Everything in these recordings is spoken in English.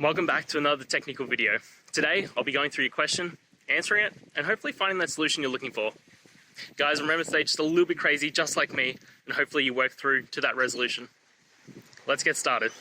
Welcome back to another technical video. Today, I'll be going through your question, answering it, and hopefully finding that solution you're looking for. Guys, remember to stay just a little bit crazy, just like me, and hopefully you work through to that resolution. Let's get started.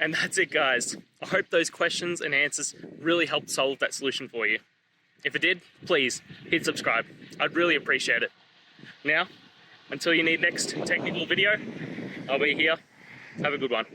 And that's it, guys. I hope those questions and answers really helped solve that solution for you. If it did, please hit subscribe. I'd really appreciate it. Now, until you need next technical video, I'll be here. Have a good one.